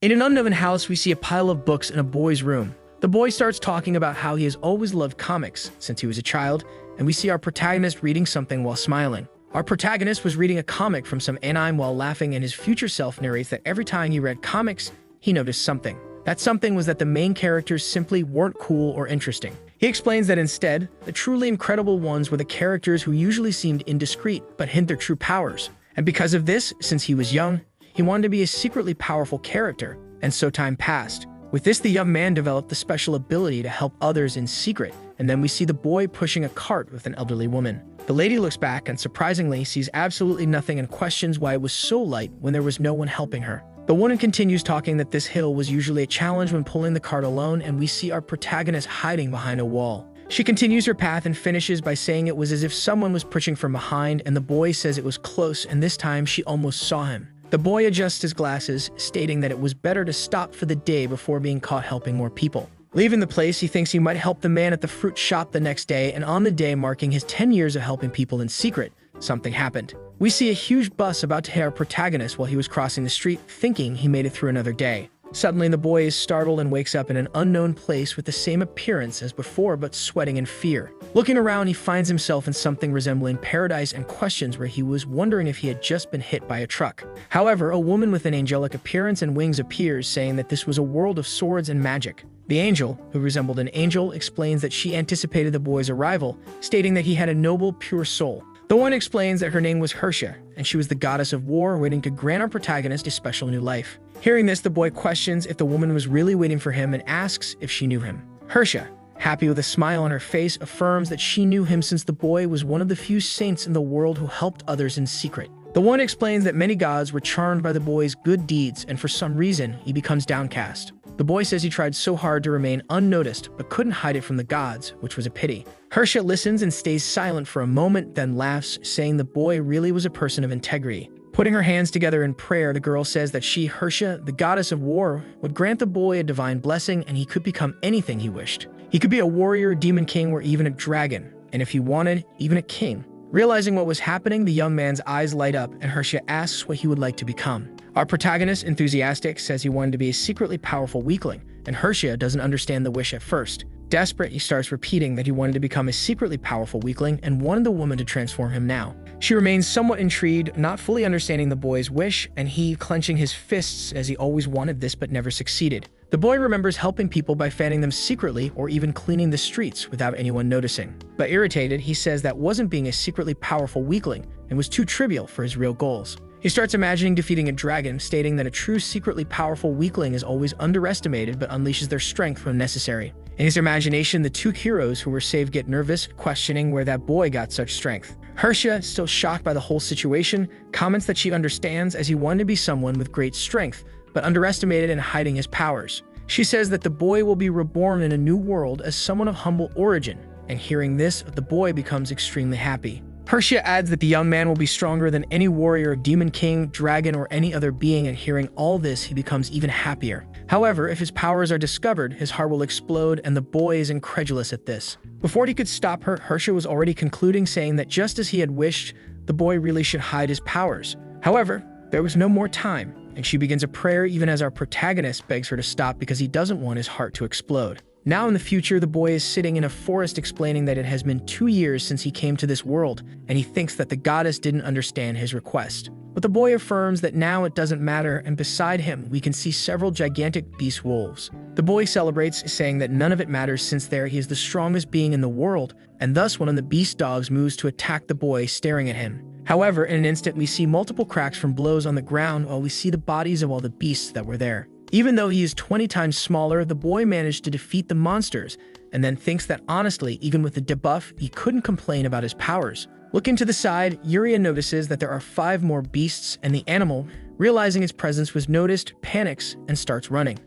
In an unknown house, we see a pile of books in a boy's room. The boy starts talking about how he has always loved comics since he was a child, and we see our protagonist reading something while smiling. Our protagonist was reading a comic from some anime while laughing, and his future self narrates that every time he read comics, he noticed something. That something was that the main characters simply weren't cool or interesting. He explains that instead, the truly incredible ones were the characters who usually seemed indiscreet but hid their true powers. And because of this, since he was young, he wanted to be a secretly powerful character, and so time passed. With this, the young man developed the special ability to help others in secret, and then we see the boy pushing a cart with an elderly woman. The lady looks back and surprisingly sees absolutely nothing and questions why it was so light when there was no one helping her. The woman continues talking that this hill was usually a challenge when pulling the cart alone, and we see our protagonist hiding behind a wall. She continues her path and finishes by saying it was as if someone was pushing from behind, and the boy says it was close, and this time she almost saw him. The boy adjusts his glasses, stating that it was better to stop for the day before being caught helping more people. Leaving the place, he thinks he might help the man at the fruit shop the next day, and on the day marking his 10 years of helping people in secret, something happened. We see a huge bus about to hit our protagonist while he was crossing the street, thinking he made it through another day. Suddenly, the boy is startled and wakes up in an unknown place with the same appearance as before, but sweating in fear. Looking around, he finds himself in something resembling paradise and questions where he was wondering if he had just been hit by a truck. However, a woman with an angelic appearance and wings appears, saying that this was a world of swords and magic. The angel, who resembled an angel, explains that she anticipated the boy's arrival, stating that he had a noble, pure soul. The one explains that her name was Hersha, and she was the goddess of war, waiting to grant our protagonist a special new life. Hearing this, the boy questions if the woman was really waiting for him and asks if she knew him. Hersha, happy with a smile on her face, affirms that she knew him since the boy was one of the few saints in the world who helped others in secret. The one explains that many gods were charmed by the boy's good deeds, and for some reason, he becomes downcast. The boy says he tried so hard to remain unnoticed, but couldn't hide it from the gods, which was a pity. Hersha listens and stays silent for a moment, then laughs, saying the boy really was a person of integrity. Putting her hands together in prayer, the girl says that she, Hersha, the goddess of war, would grant the boy a divine blessing, and he could become anything he wished. He could be a warrior, demon king, or even a dragon, and if he wanted, even a king. Realizing what was happening, the young man's eyes light up, and Hersha asks what he would like to become. Our protagonist, enthusiastic, says he wanted to be a secretly powerful weakling, and Hersha doesn't understand the wish at first. Desperate, he starts repeating that he wanted to become a secretly powerful weakling and wanted the woman to transform him now. She remains somewhat intrigued, not fully understanding the boy's wish, and he clenching his fists as he always wanted this but never succeeded. The boy remembers helping people by fanning them secretly or even cleaning the streets without anyone noticing. But irritated, he says that wasn't being a secretly powerful weakling and was too trivial for his real goals. He starts imagining defeating a dragon, stating that a true secretly powerful weakling is always underestimated but unleashes their strength when necessary. In his imagination, the two heroes who were saved get nervous, questioning where that boy got such strength. Hersha, still shocked by the whole situation, comments that she understands as he wanted to be someone with great strength, but underestimated in hiding his powers. She says that the boy will be reborn in a new world as someone of humble origin, and hearing this, the boy becomes extremely happy. Hersha adds that the young man will be stronger than any warrior, demon king, dragon, or any other being, and hearing all this, he becomes even happier. However, if his powers are discovered, his heart will explode, and the boy is incredulous at this. Before he could stop her, Hersha was already concluding, saying that just as he had wished, the boy really should hide his powers. However, there was no more time, and she begins a prayer even as our protagonist begs her to stop because he doesn't want his heart to explode. Now in the future, the boy is sitting in a forest explaining that it has been 2 years since he came to this world, and he thinks that the goddess didn't understand his request. But the boy affirms that now it doesn't matter, and beside him, we can see several gigantic beast wolves. The boy celebrates, saying that none of it matters since there he is the strongest being in the world, and thus one of the beast dogs moves to attack the boy, staring at him. However, in an instant, we see multiple cracks from blows on the ground while we see the bodies of all the beasts that were there. Even though he is 20 times smaller, the boy managed to defeat the monsters, and then thinks that honestly, even with the debuff, he couldn't complain about his powers. Looking to the side, Yuria notices that there are 5 more beasts, and the animal, realizing its presence was noticed, panics and starts running.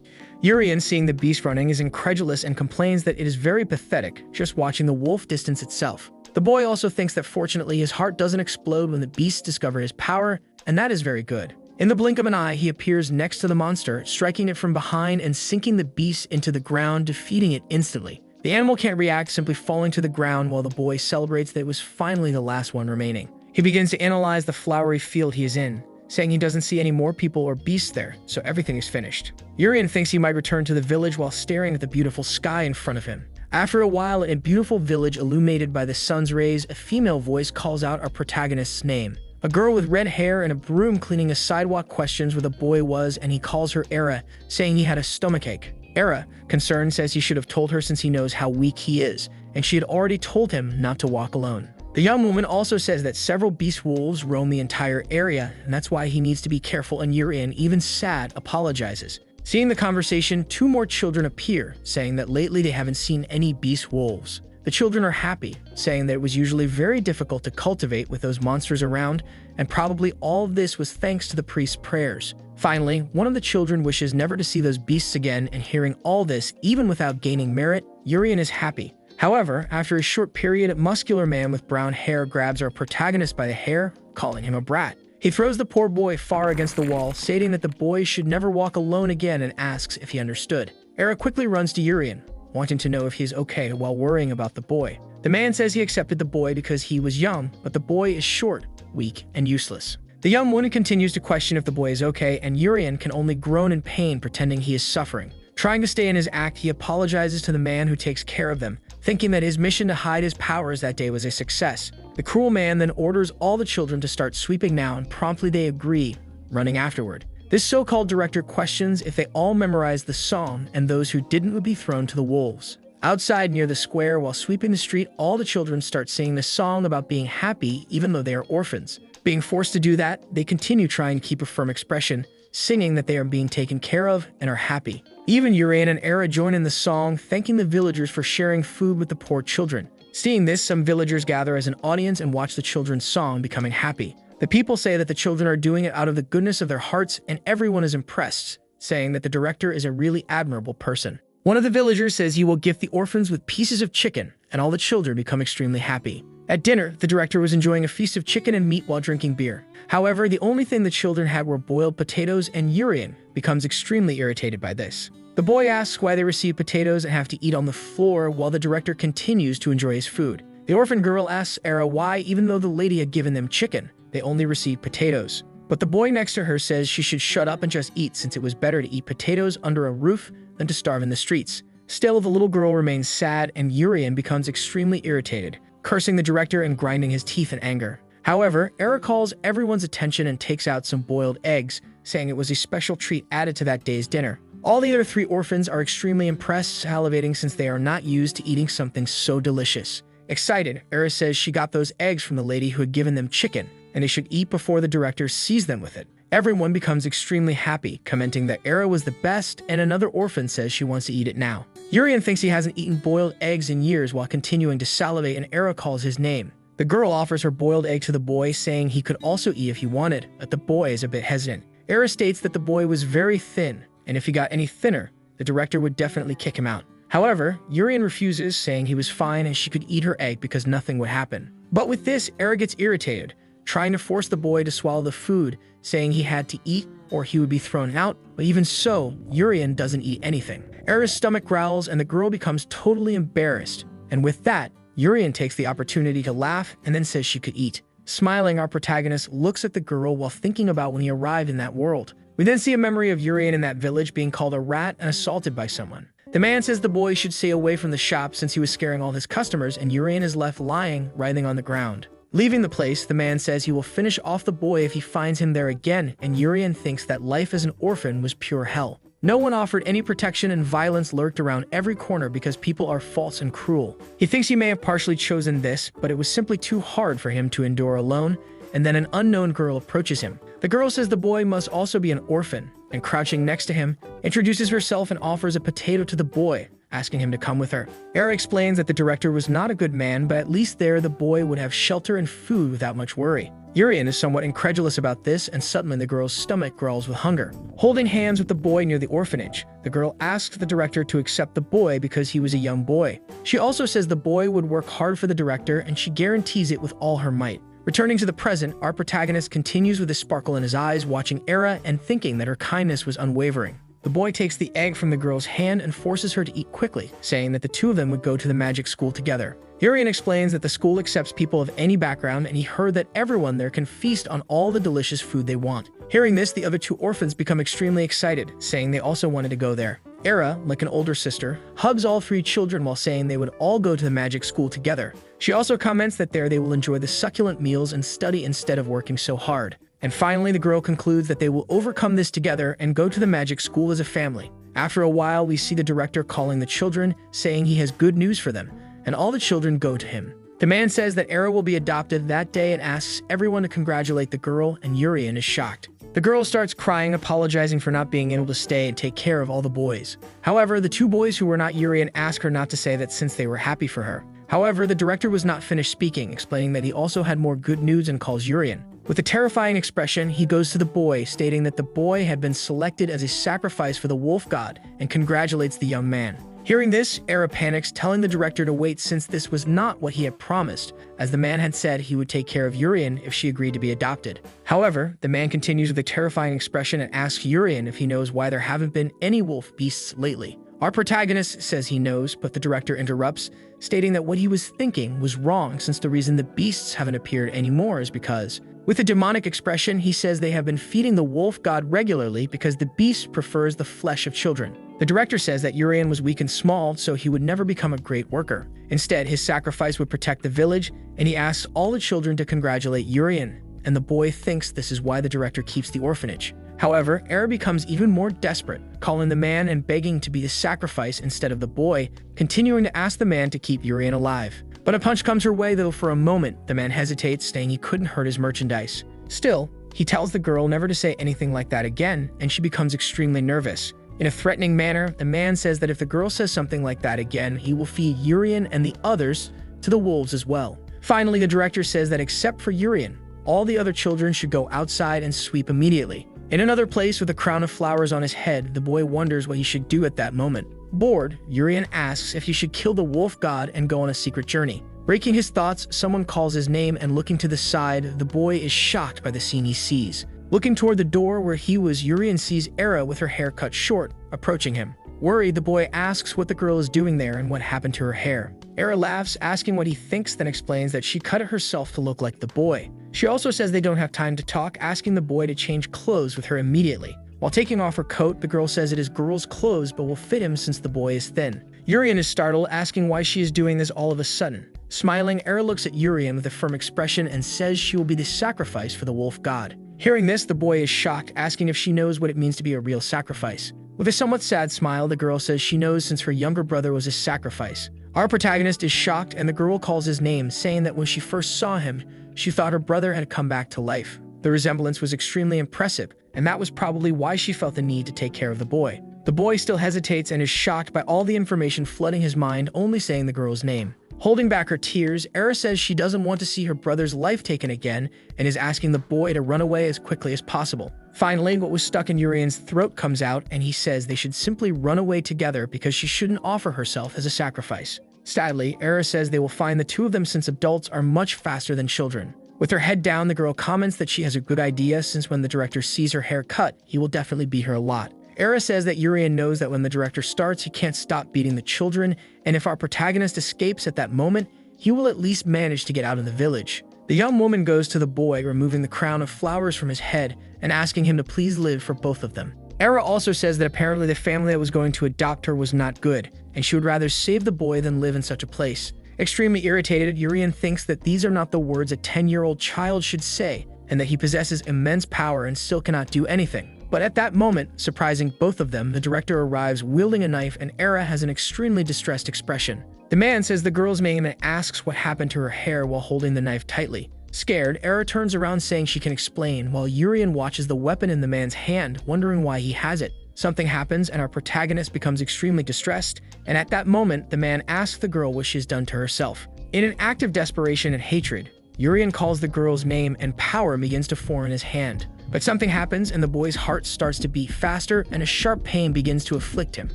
Urian, seeing the beast running, is incredulous and complains that it is very pathetic, just watching the wolf distance itself. The boy also thinks that fortunately his heart doesn't explode when the beasts discover his power, and that is very good. In the blink of an eye, he appears next to the monster, striking it from behind and sinking the beast into the ground, defeating it instantly. The animal can't react, simply falling to the ground while the boy celebrates that it was finally the last one remaining. He begins to analyze the flowery field he is in, saying he doesn't see any more people or beasts there, so everything is finished. Urian thinks he might return to the village while staring at the beautiful sky in front of him. After a while, in a beautiful village illuminated by the sun's rays, a female voice calls out our protagonist's name. A girl with red hair and a broom cleaning a sidewalk questions where the boy was, and he calls her Era, saying he had a stomachache. Era, concerned, says he should have told her since he knows how weak he is, and she had already told him not to walk alone. The young woman also says that several beast wolves roam the entire area, and that's why he needs to be careful, and Urian, even sad, apologizes. Seeing the conversation, 2 more children appear, saying that lately they haven't seen any beast wolves. The children are happy, saying that it was usually very difficult to cultivate with those monsters around, and probably all of this was thanks to the priest's prayers. Finally, one of the children wishes never to see those beasts again, and hearing all this, even without gaining merit, Urian is happy. However, after a short period, a muscular man with brown hair grabs our protagonist by the hair, calling him a brat. He throws the poor boy far against the wall, stating that the boy should never walk alone again, and asks if he understood. Era quickly runs to Urian, wanting to know if he is okay while worrying about the boy. The man says he accepted the boy because he was young, but the boy is short, weak, and useless. The young woman continues to question if the boy is okay, and Urian can only groan in pain, pretending he is suffering. Trying to stay in his act, he apologizes to the man who takes care of them, thinking that his mission to hide his powers that day was a success. The cruel man then orders all the children to start sweeping now, and promptly they agree, running afterward. This so-called director questions if they all memorized the song, and those who didn't would be thrown to the wolves. Outside near the square, while sweeping the street, all the children start singing the song about being happy even though they are orphans. Being forced to do that, they continue trying to keep a firm expression, singing that they are being taken care of and are happy. Even Urian and Era join in the song, thanking the villagers for sharing food with the poor children. Seeing this, some villagers gather as an audience and watch the children's song, becoming happy. The people say that the children are doing it out of the goodness of their hearts, and everyone is impressed, saying that the director is a really admirable person. One of the villagers says he will gift the orphans with pieces of chicken, and all the children become extremely happy. At dinner, the director was enjoying a feast of chicken and meat while drinking beer. However, the only thing the children had were boiled potatoes, and Urian becomes extremely irritated by this. The boy asks why they receive potatoes and have to eat on the floor while the director continues to enjoy his food. The orphan girl asks Era why, even though the lady had given them chicken, they only received potatoes. But the boy next to her says she should shut up and just eat, since it was better to eat potatoes under a roof than to starve in the streets. Still, the little girl remains sad, and Urian becomes extremely irritated, cursing the director and grinding his teeth in anger. However, Era calls everyone's attention and takes out some boiled eggs, saying it was a special treat added to that day's dinner. All the other 3 orphans are extremely impressed, salivating since they are not used to eating something so delicious. Excited, Era says she got those eggs from the lady who had given them chicken, and they should eat before the director sees them with it. Everyone becomes extremely happy, commenting that Era was the best, and another orphan says she wants to eat it now. Urian thinks he hasn't eaten boiled eggs in years while continuing to salivate, and Era calls his name. The girl offers her boiled egg to the boy, saying he could also eat if he wanted, but the boy is a bit hesitant. Era states that the boy was very thin, and if he got any thinner, the director would definitely kick him out. However, Urian refuses, saying he was fine and she could eat her egg because nothing would happen. But with this, Era gets irritated, trying to force the boy to swallow the food, saying he had to eat or he would be thrown out, but even so, Urian doesn't eat anything. Era's stomach growls and the girl becomes totally embarrassed, and with that, Urian takes the opportunity to laugh and then says she could eat. Smiling, our protagonist looks at the girl while thinking about when he arrived in that world. We then see a memory of Urian in that village being called a rat and assaulted by someone. The man says the boy should stay away from the shop since he was scaring all his customers, and Urian is left lying, writhing on the ground. Leaving the place, the man says he will finish off the boy if he finds him there again, and Urian thinks that life as an orphan was pure hell. No one offered any protection, and violence lurked around every corner because people are false and cruel. He thinks he may have partially chosen this, but it was simply too hard for him to endure alone, and then an unknown girl approaches him. The girl says the boy must also be an orphan, and crouching next to him, introduces herself and offers a potato to the boy, asking him to come with her. Era explains that the director was not a good man, but at least there the boy would have shelter and food without much worry. Urian is somewhat incredulous about this, and suddenly the girl's stomach growls with hunger. Holding hands with the boy near the orphanage, the girl asks the director to accept the boy because he was a young boy. She also says the boy would work hard for the director, and she guarantees it with all her might. Returning to the present, our protagonist continues with a sparkle in his eyes, watching Era and thinking that her kindness was unwavering. The boy takes the egg from the girl's hand and forces her to eat quickly, saying that the 2 of them would go to the magic school together. Urian explains that the school accepts people of any background, and he heard that everyone there can feast on all the delicious food they want. Hearing this, the other two orphans become extremely excited, saying they also wanted to go there. Era, like an older sister, hugs all three children while saying they would all go to the magic school together. She also comments that there they will enjoy the succulent meals and study instead of working so hard. And finally, the girl concludes that they will overcome this together and go to the magic school as a family. After a while, we see the director calling the children, saying he has good news for them, and all the children go to him. The man says that Era will be adopted that day and asks everyone to congratulate the girl, and Urian is shocked. The girl starts crying, apologizing for not being able to stay and take care of all the boys. However, the two boys who were not Urian ask her not to say that since they were happy for her. However, the director was not finished speaking, explaining that he also had more good news and calls Urian. With a terrifying expression, he goes to the boy, stating that the boy had been selected as a sacrifice for the wolf god, and congratulates the young man. Hearing this, Era panics, telling the director to wait since this was not what he had promised, as the man had said he would take care of Urian if she agreed to be adopted. However, the man continues with a terrifying expression and asks Urian if he knows why there haven't been any wolf beasts lately. Our protagonist says he knows, but the director interrupts, stating that what he was thinking was wrong since the reason the beasts haven't appeared anymore is because, with a demonic expression, he says they have been feeding the wolf god regularly because the beast prefers the flesh of children. The director says that Urian was weak and small, so he would never become a great worker. Instead, his sacrifice would protect the village, and he asks all the children to congratulate Urian, and the boy thinks this is why the director keeps the orphanage. However, Era becomes even more desperate, calling the man and begging to be the sacrifice instead of the boy, continuing to ask the man to keep Urian alive. But a punch comes her way, though for a moment, the man hesitates, saying he couldn't hurt his merchandise. Still, he tells the girl never to say anything like that again, and she becomes extremely nervous. In a threatening manner, the man says that if the girl says something like that again, he will feed Urian and the others to the wolves as well. Finally, the director says that except for Urian, all the other children should go outside and sweep immediately. In another place with a crown of flowers on his head, the boy wonders what he should do at that moment. Bored, Urian asks if he should kill the wolf god and go on a secret journey. Breaking his thoughts, someone calls his name, and looking to the side, the boy is shocked by the scene he sees. Looking toward the door where he was, Urian sees Era with her hair cut short, approaching him. Worried, the boy asks what the girl is doing there and what happened to her hair. Era laughs, asking what he thinks, then explains that she cut it herself to look like the boy. She also says they don't have time to talk, asking the boy to change clothes with her immediately. While taking off her coat, the girl says it is girl's clothes but will fit him since the boy is thin. Urian is startled, asking why she is doing this all of a sudden. Smiling, Era looks at Urian with a firm expression and says she will be the sacrifice for the wolf god. Hearing this, the boy is shocked, asking if she knows what it means to be a real sacrifice. With a somewhat sad smile, the girl says she knows since her younger brother was a sacrifice. Our protagonist is shocked, and the girl calls his name, saying that when she first saw him, she thought her brother had come back to life. The resemblance was extremely impressive, and that was probably why she felt the need to take care of the boy. The boy still hesitates and is shocked by all the information flooding his mind, only saying the girl's name. Holding back her tears, Era says she doesn't want to see her brother's life taken again and is asking the boy to run away as quickly as possible. Finally, what was stuck in Urian's throat comes out, and he says they should simply run away together because she shouldn't offer herself as a sacrifice. Sadly, Era says they will find the two of them since adults are much faster than children. With her head down, the girl comments that she has a good idea since when the director sees her hair cut, he will definitely beat her a lot. Era says that Urian knows that when the director starts, he can't stop beating the children, and if our protagonist escapes at that moment, he will at least manage to get out of the village. The young woman goes to the boy, removing the crown of flowers from his head and asking him to please live for both of them. Era also says that apparently the family that was going to adopt her was not good, and she would rather save the boy than live in such a place. Extremely irritated, Urian thinks that these are not the words a 10-year-old child should say, and that he possesses immense power and still cannot do anything. But at that moment, surprising both of them, the director arrives wielding a knife, and Era has an extremely distressed expression. The man says the girl's name and asks what happened to her hair while holding the knife tightly. Scared, Era turns around saying she can explain, while Urian watches the weapon in the man's hand, wondering why he has it. Something happens, and our protagonist becomes extremely distressed, and at that moment, the man asks the girl what she has done to herself. In an act of desperation and hatred, Urian calls the girl's name, and power begins to form in his hand. But something happens, and the boy's heart starts to beat faster, and a sharp pain begins to afflict him.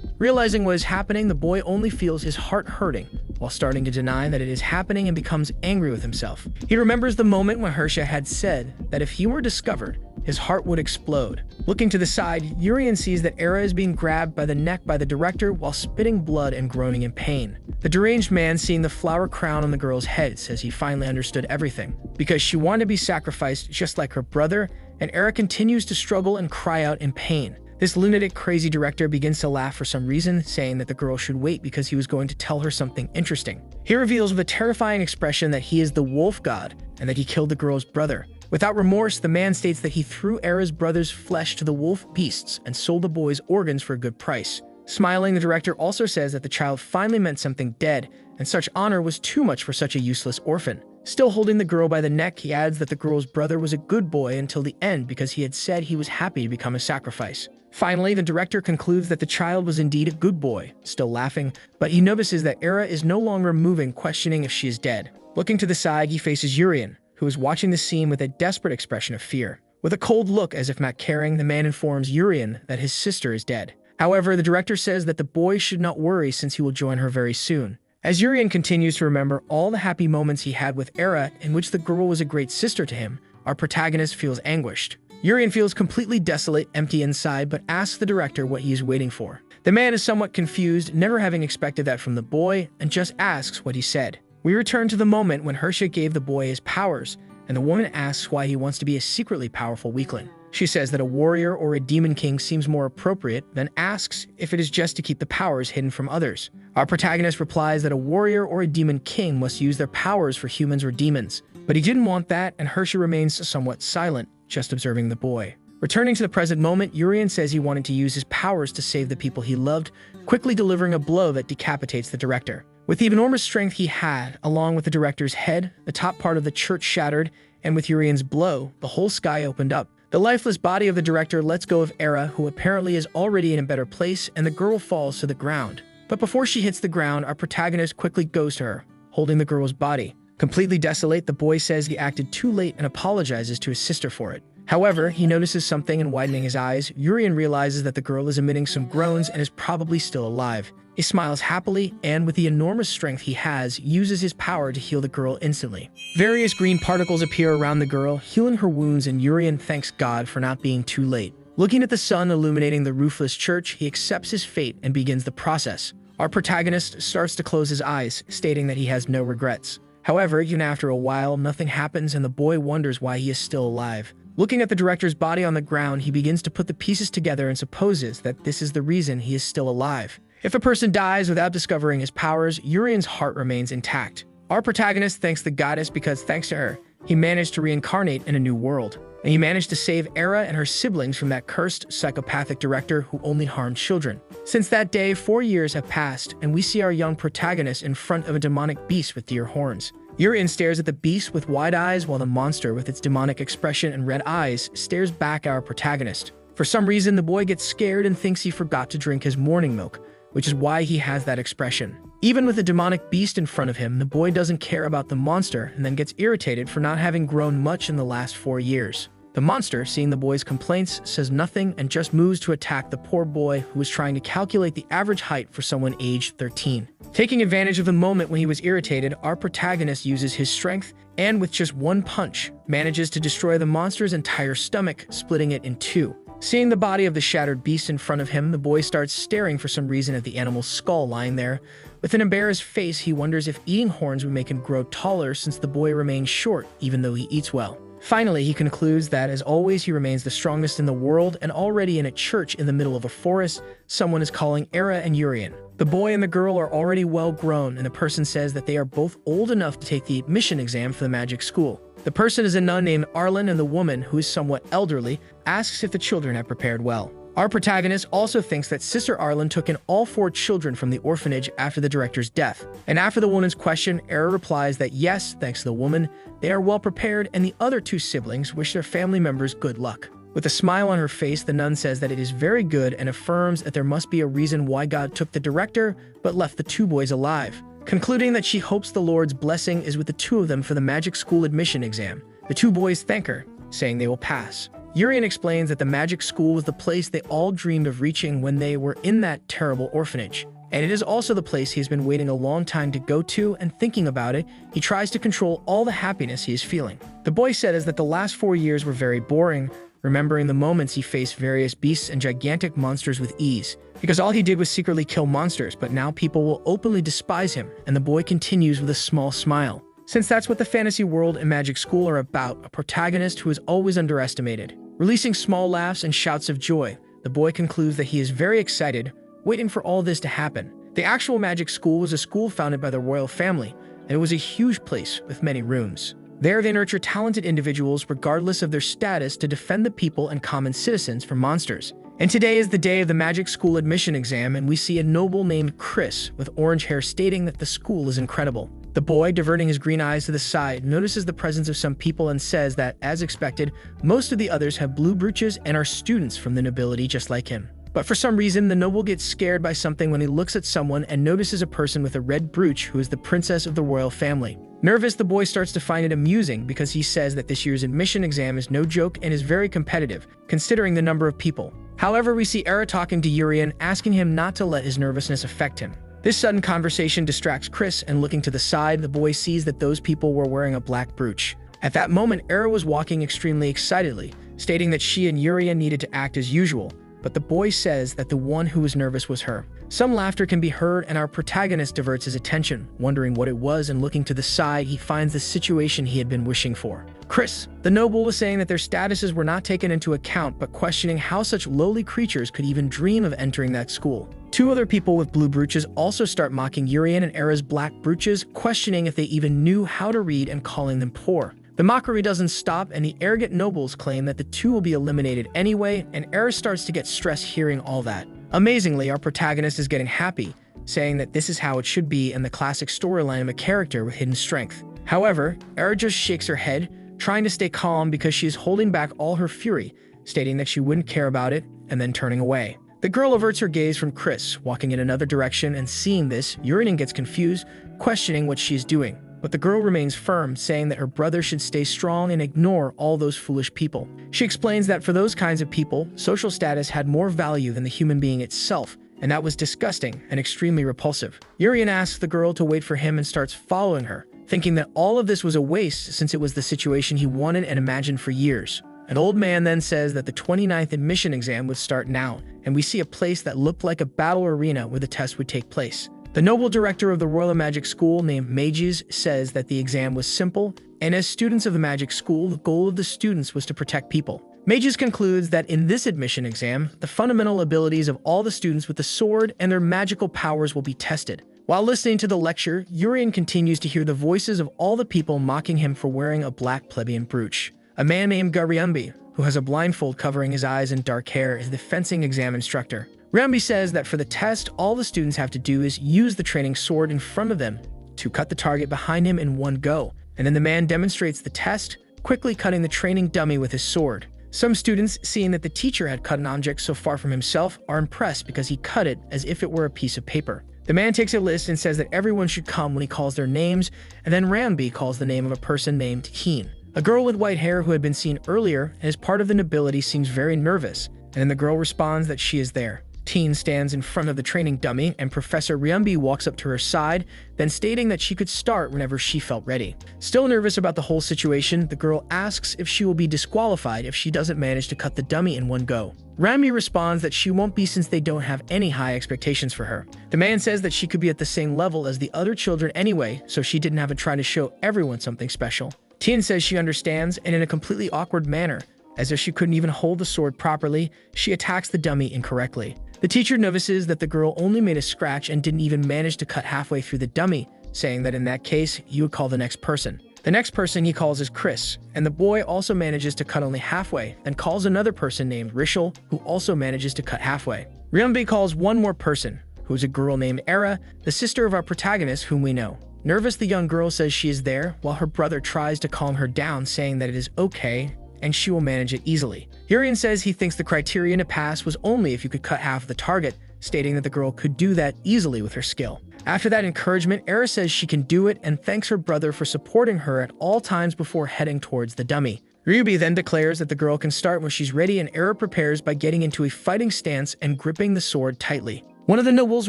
Realizing what is happening, the boy only feels his heart hurting, while starting to deny that it is happening and becomes angry with himself. He remembers the moment when Hersha had said that if he were discovered, his heart would explode. Looking to the side, Urian sees that Era is being grabbed by the neck by the director while spitting blood and groaning in pain. The deranged man, seeing the flower crown on the girl's head, says he finally understood everything, because she wanted to be sacrificed just like her brother, and Era continues to struggle and cry out in pain. This lunatic, crazy director begins to laugh for some reason, saying that the girl should wait because he was going to tell her something interesting. He reveals with a terrifying expression that he is the wolf god and that he killed the girl's brother. Without remorse, the man states that he threw Era's brother's flesh to the wolf beasts and sold the boy's organs for a good price. Smiling, the director also says that the child finally meant something dead, and such honor was too much for such a useless orphan. Still holding the girl by the neck, he adds that the girl's brother was a good boy until the end because he had said he was happy to become a sacrifice. Finally, the director concludes that the child was indeed a good boy, still laughing, but he notices that Era is no longer moving, questioning if she is dead. Looking to the side, he faces Urian, who is watching the scene with a desperate expression of fear. With a cold look as if not caring, the man informs Urian that his sister is dead. However, the director says that the boy should not worry since he will join her very soon. As Urian continues to remember all the happy moments he had with Era, in which the girl was a great sister to him, our protagonist feels anguished. Urian feels completely desolate, empty inside, but asks the director what he is waiting for. The man is somewhat confused, never having expected that from the boy, and just asks what he said. We return to the moment when Hersha gave the boy his powers, and the woman asks why he wants to be a secretly powerful weakling. She says that a warrior or a demon king seems more appropriate, then asks if it is just to keep the powers hidden from others. Our protagonist replies that a warrior or a demon king must use their powers for humans or demons. But he didn't want that, and Hersha remains somewhat silent, just observing the boy. Returning to the present moment, Urian says he wanted to use his powers to save the people he loved, quickly delivering a blow that decapitates the director. With the enormous strength he had, along with the director's head, the top part of the church shattered, and with Urian's blow, the whole sky opened up. The lifeless body of the director lets go of Era, who apparently is already in a better place, and the girl falls to the ground. But before she hits the ground, our protagonist quickly goes to her, holding the girl's body. Completely desolate, the boy says he acted too late and apologizes to his sister for it. However, he notices something, and widening his eyes, Urian realizes that the girl is emitting some groans and is probably still alive. He smiles happily, and with the enormous strength he has, uses his power to heal the girl instantly. Various green particles appear around the girl, healing her wounds, and Urian thanks God for not being too late. Looking at the sun illuminating the roofless church, he accepts his fate and begins the process. Our protagonist starts to close his eyes, stating that he has no regrets. However, even after a while, nothing happens, and the boy wonders why he is still alive. Looking at the director's body on the ground, he begins to put the pieces together and supposes that this is the reason he is still alive. If a person dies without discovering his powers, Urian's heart remains intact. Our protagonist thanks the goddess because, thanks to her, he managed to reincarnate in a new world. And he managed to save Era and her siblings from that cursed, psychopathic director who only harmed children. Since that day, 4 years have passed, and we see our young protagonist in front of a demonic beast with deer horns. Urian stares at the beast with wide eyes, while the monster, with its demonic expression and red eyes, stares back at our protagonist. For some reason, the boy gets scared and thinks he forgot to drink his morning milk, which is why he has that expression. Even with the demonic beast in front of him, the boy doesn't care about the monster and then gets irritated for not having grown much in the last 4 years. The monster, seeing the boy's complaints, says nothing and just moves to attack the poor boy who was trying to calculate the average height for someone aged 13. Taking advantage of the moment when he was irritated, our protagonist uses his strength and with just one punch, manages to destroy the monster's entire stomach, splitting it in two. Seeing the body of the shattered beast in front of him, the boy starts staring for some reason at the animal's skull lying there. With an embarrassed face, he wonders if eating horns would make him grow taller since the boy remains short even though he eats well. Finally, he concludes that, as always, he remains the strongest in the world, and already in a church in the middle of a forest, someone is calling Era and Urian. The boy and the girl are already well grown, and the person says that they are both old enough to take the admission exam for the magic school. The person is a nun named Arlen, and the woman, who is somewhat elderly, asks if the children have prepared well. Our protagonist also thinks that Sister Arlen took in all 4 children from the orphanage after the director's death. And after the woman's question, Era replies that yes, thanks to the woman, they are well prepared, and the other 2 siblings wish their family members good luck. With a smile on her face, the nun says that it is very good and affirms that there must be a reason why God took the director but left the 2 boys alive. Concluding that she hopes the Lord's blessing is with the 2 of them for the magic school admission exam. The 2 boys thank her, saying they will pass. Urian explains that the magic school was the place they all dreamed of reaching when they were in that terrible orphanage. And it is also the place he has been waiting a long time to go to, and thinking about it, he tries to control all the happiness he is feeling. The boy says that the last 4 years were very boring, remembering the moments he faced various beasts and gigantic monsters with ease. Because all he did was secretly kill monsters, but now people will openly despise him, and the boy continues with a small smile. Since that's what the fantasy world and magic school are about, a protagonist who is always underestimated. Releasing small laughs and shouts of joy, the boy concludes that he is very excited, waiting for all this to happen. The actual magic school was a school founded by the royal family, and it was a huge place with many rooms. There they nurture talented individuals regardless of their status to defend the people and common citizens from monsters. And today is the day of the magic school admission exam, and we see a noble named Chris with orange hair stating that the school is incredible. The boy, diverting his green eyes to the side, notices the presence of some people and says that, as expected, most of the others have blue brooches and are students from the nobility just like him. But for some reason, the noble gets scared by something when he looks at someone and notices a person with a red brooch who is the princess of the royal family. Nervous, the boy starts to find it amusing because he says that this year's admission exam is no joke and is very competitive, considering the number of people. However, we see Era talking to Urian, asking him not to let his nervousness affect him. This sudden conversation distracts Chris, and looking to the side, the boy sees that those people were wearing a black brooch. At that moment, Era was walking extremely excitedly, stating that she and Urian needed to act as usual, but the boy says that the one who was nervous was her. Some laughter can be heard, and our protagonist diverts his attention, wondering what it was, and looking to the side, he finds the situation he had been wishing for. Chris, the noble, was saying that their statuses were not taken into account, but questioning how such lowly creatures could even dream of entering that school. Two other people with blue brooches also start mocking Urian and Era's black brooches, questioning if they even knew how to read and calling them poor. The mockery doesn't stop, and the arrogant nobles claim that the two will be eliminated anyway, and Era starts to get stressed hearing all that. Amazingly, our protagonist is getting happy, saying that this is how it should be in the classic storyline of a character with hidden strength. However, Era just shakes her head, trying to stay calm because she is holding back all her fury, stating that she wouldn't care about it, and then turning away. The girl averts her gaze from Chris, walking in another direction, and seeing this, Urian gets confused, questioning what she is doing. But the girl remains firm, saying that her brother should stay strong and ignore all those foolish people. She explains that for those kinds of people, social status had more value than the human being itself, and that was disgusting and extremely repulsive. Urian asks the girl to wait for him and starts following her, thinking that all of this was a waste since it was the situation he wanted and imagined for years. An old man then says that the 29th admission exam would start now, and we see a place that looked like a battle arena where the test would take place. The noble director of the Royal Magic School, named Mages, says that the exam was simple, and as students of the magic school, the goal of the students was to protect people. Mages concludes that in this admission exam, the fundamental abilities of all the students with the sword and their magical powers will be tested. While listening to the lecture, Urian continues to hear the voices of all the people mocking him for wearing a black plebeian brooch. A man named Gariumbi, who has a blindfold covering his eyes and dark hair, is the fencing exam instructor. Riambi says that for the test, all the students have to do is use the training sword in front of them to cut the target behind him in one go, and then the man demonstrates the test, quickly cutting the training dummy with his sword. Some students, seeing that the teacher had cut an object so far from himself, are impressed because he cut it as if it were a piece of paper. The man takes a list and says that everyone should come when he calls their names, and then Riambi calls the name of a person named Keen. A girl with white hair who had been seen earlier and is part of the nobility seems very nervous, and then the girl responds that she is there. Teen stands in front of the training dummy, and Professor Riambi walks up to her side, then stating that she could start whenever she felt ready. Still nervous about the whole situation, the girl asks if she will be disqualified if she doesn't manage to cut the dummy in one go. Riambi responds that she won't be since they don't have any high expectations for her. The man says that she could be at the same level as the other children anyway, so she didn't have to try to show everyone something special. Teen says she understands, and in a completely awkward manner, as if she couldn't even hold the sword properly, she attacks the dummy incorrectly. The teacher notices that the girl only made a scratch and didn't even manage to cut halfway through the dummy, saying that in that case, you would call the next person. The next person he calls is Chris, and the boy also manages to cut only halfway, then calls another person named Rishal, who also manages to cut halfway. Riambi calls one more person, who is a girl named Era, the sister of our protagonist whom we know. Nervous, the young girl says she is there, while her brother tries to calm her down, saying that it is okay, and she will manage it easily. Urian says he thinks the criterion to pass was only if you could cut half of the target, stating that the girl could do that easily with her skill. After that encouragement, Era says she can do it and thanks her brother for supporting her at all times before heading towards the dummy. Ryubi then declares that the girl can start when she's ready, and Era prepares by getting into a fighting stance and gripping the sword tightly. One of the nobles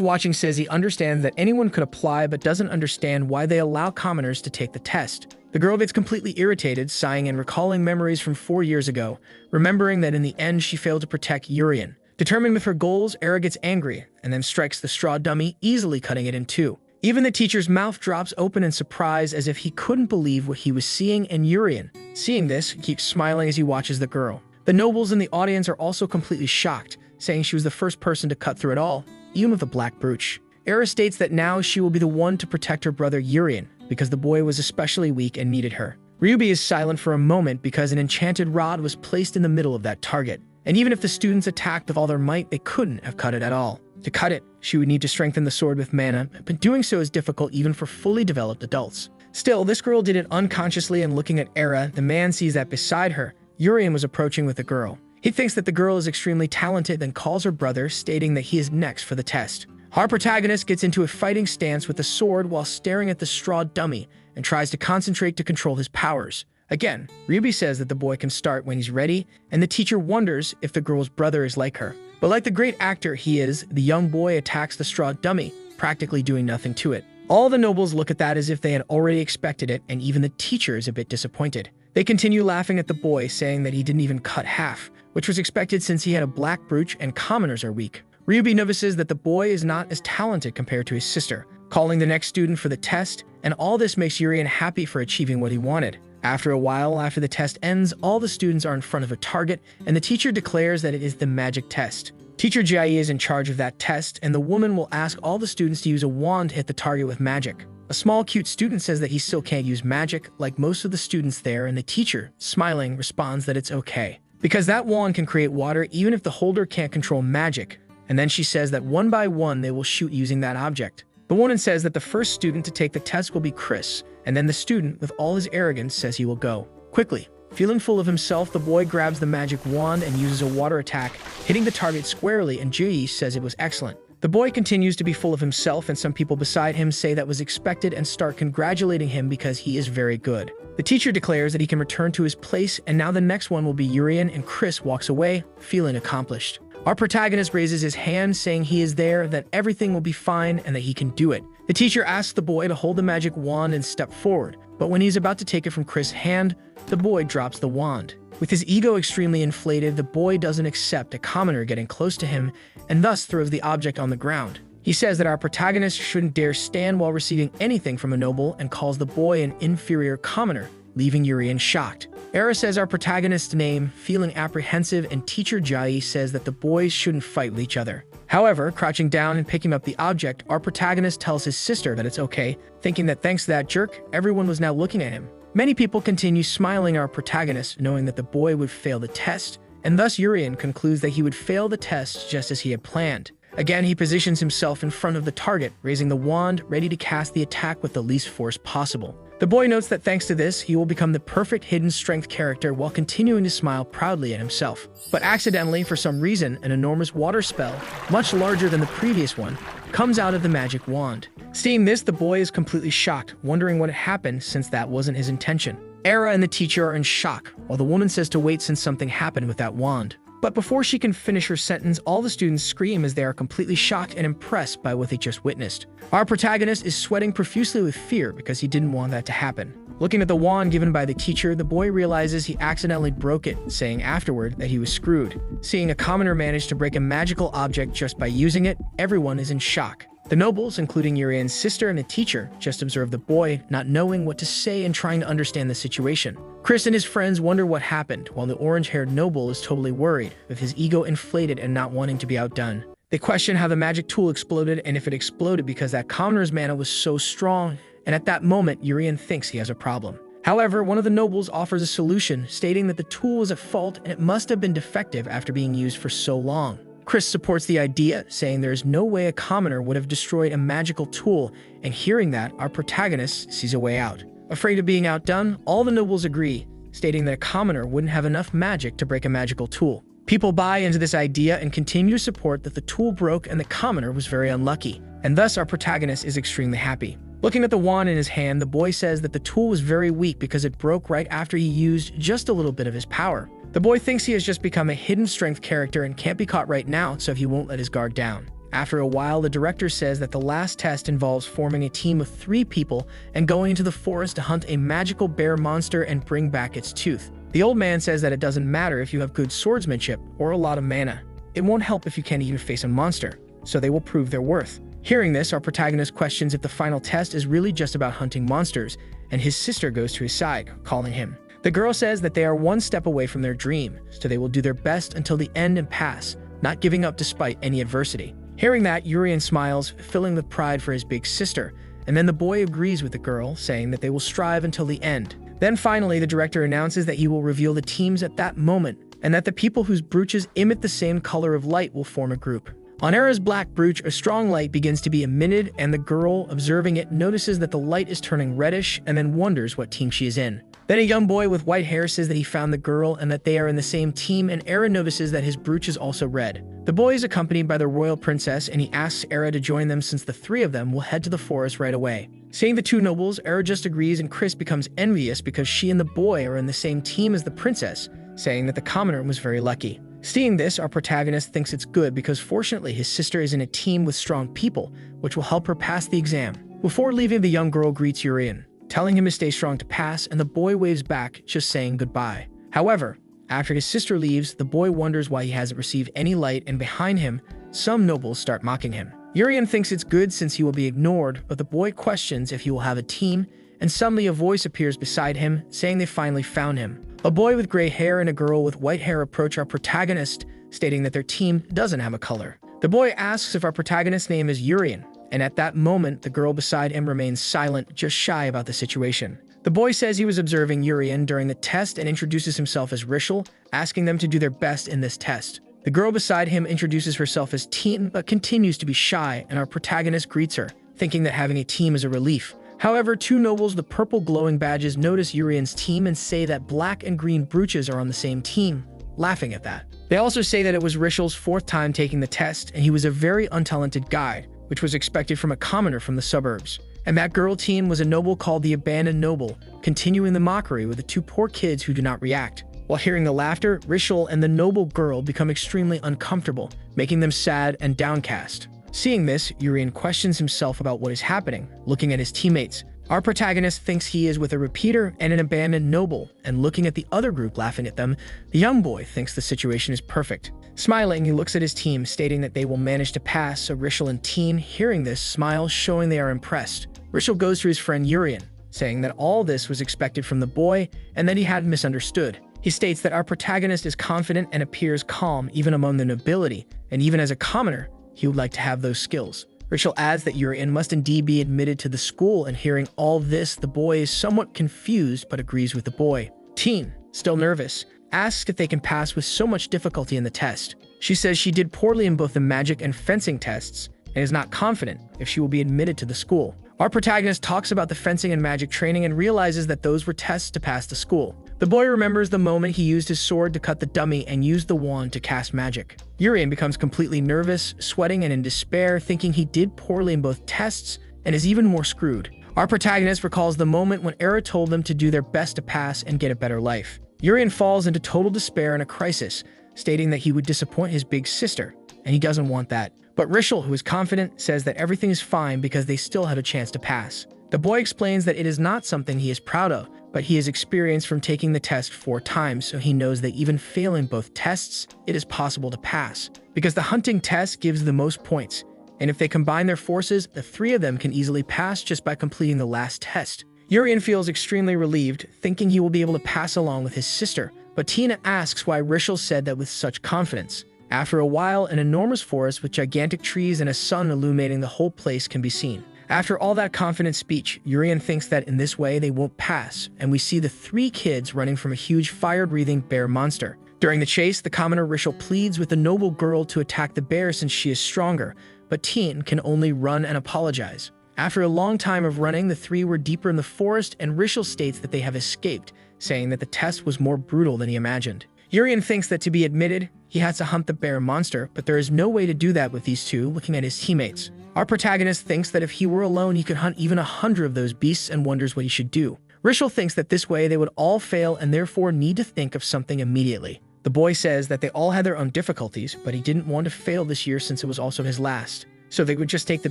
watching says he understands that anyone could apply but doesn't understand why they allow commoners to take the test. The girl gets completely irritated, sighing and recalling memories from 4 years ago, remembering that in the end she failed to protect Urian. Determined with her goals, Era gets angry and then strikes the straw dummy, easily cutting it in two. Even the teacher's mouth drops open in surprise as if he couldn't believe what he was seeing, and Urian, seeing this, keeps smiling as he watches the girl. The nobles in the audience are also completely shocked, saying she was the first person to cut through it all, even with a black brooch. Era states that now she will be the one to protect her brother Urien, because the boy was especially weak and needed her. Ryubi is silent for a moment because an enchanted rod was placed in the middle of that target. And even if the students attacked with all their might, they couldn't have cut it at all. To cut it, she would need to strengthen the sword with mana, but doing so is difficult even for fully developed adults. Still, this girl did it unconsciously, and looking at Era, the man sees that beside her, Urien was approaching with the girl. He thinks that the girl is extremely talented, then calls her brother, stating that he is next for the test. Our protagonist gets into a fighting stance with the sword while staring at the straw dummy and tries to concentrate to control his powers. Again, Ryubi says that the boy can start when he's ready, and the teacher wonders if the girl's brother is like her. But like the great actor he is, the young boy attacks the straw dummy, practically doing nothing to it. All the nobles look at that as if they had already expected it, and even the teacher is a bit disappointed. They continue laughing at the boy, saying that he didn't even cut half, which was expected since he had a black brooch and commoners are weak. Ryubi notices that the boy is not as talented compared to his sister, calling the next student for the test, and all this makes Urien happy for achieving what he wanted. After a while, after the test ends, all the students are in front of a target, and the teacher declares that it is the magic test. Teacher Jai is in charge of that test, and the woman will ask all the students to use a wand to hit the target with magic. A small cute student says that he still can't use magic, like most of the students there, and the teacher, smiling, responds that it's okay, because that wand can create water even if the holder can't control magic. And then she says that one by one they will shoot using that object. The woman says that the first student to take the test will be Chris, and then the student, with all his arrogance, says he will go. Quickly, feeling full of himself, the boy grabs the magic wand and uses a water attack, hitting the target squarely, and Ji says it was excellent. The boy continues to be full of himself, and some people beside him say that was expected and start congratulating him because he is very good. The teacher declares that he can return to his place, and now the next one will be Urien, and Chris walks away, feeling accomplished. Our protagonist raises his hand, saying he is there, that everything will be fine, and that he can do it. The teacher asks the boy to hold the magic wand and step forward, but when he's about to take it from Chris' hand, the boy drops the wand. With his ego extremely inflated, the boy doesn't accept a commoner getting close to him, and thus throws the object on the ground. He says that our protagonist shouldn't dare stand while receiving anything from a noble, and calls the boy an inferior commoner, leaving Urien shocked. Era says our protagonist's name, feeling apprehensive, and teacher Jai says that the boys shouldn't fight with each other. However, crouching down and picking up the object, our protagonist tells his sister that it's okay, thinking that thanks to that jerk, everyone was now looking at him. Many people continue smiling at our protagonist, knowing that the boy would fail the test, and thus Urien concludes that he would fail the test just as he had planned. Again, he positions himself in front of the target, raising the wand, ready to cast the attack with the least force possible. The boy notes that thanks to this, he will become the perfect hidden strength character while continuing to smile proudly at himself. But accidentally, for some reason, an enormous water spell, much larger than the previous one, comes out of the magic wand. Seeing this, the boy is completely shocked, wondering what had happened since that wasn't his intention. Era and the teacher are in shock, while the woman says to wait since something happened with that wand. But before she can finish her sentence, all the students scream as they are completely shocked and impressed by what they just witnessed. Our protagonist is sweating profusely with fear because he didn't want that to happen. Looking at the wand given by the teacher, the boy realizes he accidentally broke it, saying afterward that he was screwed. Seeing a commoner manage to break a magical object just by using it, everyone is in shock. The nobles, including Urien's sister and the teacher, just observe the boy, not knowing what to say and trying to understand the situation. Chris and his friends wonder what happened, while the orange-haired noble is totally worried, with his ego inflated and not wanting to be outdone. They question how the magic tool exploded and if it exploded because that commoner's mana was so strong, and at that moment, Urien thinks he has a problem. However, one of the nobles offers a solution, stating that the tool was at fault and it must have been defective after being used for so long. Chris supports the idea, saying there is no way a commoner would have destroyed a magical tool, and hearing that, our protagonist sees a way out. Afraid of being outdone, all the nobles agree, stating that a commoner wouldn't have enough magic to break a magical tool. People buy into this idea and continue to support that the tool broke and the commoner was very unlucky, and thus our protagonist is extremely happy. Looking at the wand in his hand, the boy says that the tool was very weak because it broke right after he used just a little bit of his power. The boy thinks he has just become a hidden strength character and can't be caught right now, so he won't let his guard down. After a while, the director says that the last test involves forming a team of 3 people and going into the forest to hunt a magical bear monster and bring back its tooth. The old man says that it doesn't matter if you have good swordsmanship or a lot of mana. It won't help if you can't even face a monster, so they will prove their worth. Hearing this, our protagonist questions if the final test is really just about hunting monsters, and his sister goes to his side, calling him. The girl says that they are one step away from their dream, so they will do their best until the end and pass, not giving up despite any adversity. Hearing that, Urian smiles, filling with pride for his big sister, and then the boy agrees with the girl, saying that they will strive until the end. Then finally, the director announces that he will reveal the teams at that moment, and that the people whose brooches emit the same color of light will form a group. On Era's black brooch, a strong light begins to be emitted, and the girl, observing it, notices that the light is turning reddish and then wonders what team she is in. Then a young boy with white hair says that he found the girl and that they are in the same team, and Era notices that his brooch is also red. The boy is accompanied by the royal princess, and he asks Era to join them since the three of them will head to the forest right away. Seeing the two nobles, Era just agrees, and Chris becomes envious because she and the boy are in the same team as the princess, saying that the commoner was very lucky. Seeing this, our protagonist thinks it's good because fortunately his sister is in a team with strong people, which will help her pass the exam. Before leaving, the young girl greets Urian, telling him to stay strong to pass, and the boy waves back, just saying goodbye. However, after his sister leaves, the boy wonders why he hasn't received any light, and behind him, some nobles start mocking him. Urian thinks it's good since he will be ignored, but the boy questions if he will have a team, and suddenly a voice appears beside him, saying they finally found him. A boy with gray hair and a girl with white hair approach our protagonist, stating that their team doesn't have a color. The boy asks if our protagonist's name is Urian, and at that moment, the girl beside him remains silent, just shy about the situation. The boy says he was observing Urian during the test and introduces himself as Rishal, asking them to do their best in this test. The girl beside him introduces herself as Teen, but continues to be shy, and our protagonist greets her, thinking that having a team is a relief. However, two nobles with purple glowing badges notice Urian's team and say that black and green brooches are on the same team, laughing at that. They also say that it was Rishal's fourth time taking the test, and he was a very untalented guy, which was expected from a commoner from the suburbs. And that girl team was a noble called the Abandoned Noble, continuing the mockery with the two poor kids who do not react. While hearing the laughter, Rishal and the noble girl become extremely uncomfortable, making them sad and downcast. Seeing this, Urian questions himself about what is happening, looking at his teammates. Our protagonist thinks he is with a repeater and an abandoned noble, and looking at the other group laughing at them, the young boy thinks the situation is perfect. Smiling, he looks at his team, stating that they will manage to pass, so Rishal and Teen, hearing this, smile, showing they are impressed. Rishal goes to his friend Urian, saying that all this was expected from the boy and that he had misunderstood. He states that our protagonist is confident and appears calm even among the nobility, and even as a commoner, he would like to have those skills. Rishal adds that Urian must indeed be admitted to the school, and hearing all this, the boy is somewhat confused but agrees with the boy. Teen, still nervous, asks if they can pass with so much difficulty in the test. She says she did poorly in both the magic and fencing tests, and is not confident if she will be admitted to the school. Our protagonist talks about the fencing and magic training and realizes that those were tests to pass the school. The boy remembers the moment he used his sword to cut the dummy and used the wand to cast magic. Urian becomes completely nervous, sweating and in despair, thinking he did poorly in both tests and is even more screwed. Our protagonist recalls the moment when Era told them to do their best to pass and get a better life. Urian falls into total despair and a crisis, stating that he would disappoint his big sister, and he doesn't want that. But Rishal, who is confident, says that everything is fine because they still have a chance to pass. The boy explains that it is not something he is proud of, but he has experienced from taking the test 4 times, so he knows that even failing both tests, it is possible to pass. Because the hunting test gives the most points, and if they combine their forces, the 3 of them can easily pass just by completing the last test. Urian feels extremely relieved, thinking he will be able to pass along with his sister, but Tina asks why Rishal said that with such confidence. After a while, an enormous forest with gigantic trees and a sun illuminating the whole place can be seen. After all that confident speech, Urian thinks that in this way they won't pass, and we see the 3 kids running from a huge fire-breathing bear monster. During the chase, the commoner Rishal pleads with the noble girl to attack the bear since she is stronger, but Teen can only run and apologize. After a long time of running, the 3 were deeper in the forest, and Rishal states that they have escaped, saying that the test was more brutal than he imagined. Urian thinks that to be admitted, he has to hunt the bear monster, but there is no way to do that with these 2, looking at his teammates. Our protagonist thinks that if he were alone, he could hunt even 100 of those beasts and wonders what he should do. Rishal thinks that this way they would all fail and therefore need to think of something immediately. The boy says that they all had their own difficulties, but he didn't want to fail this year since it was also his last. So they would just take the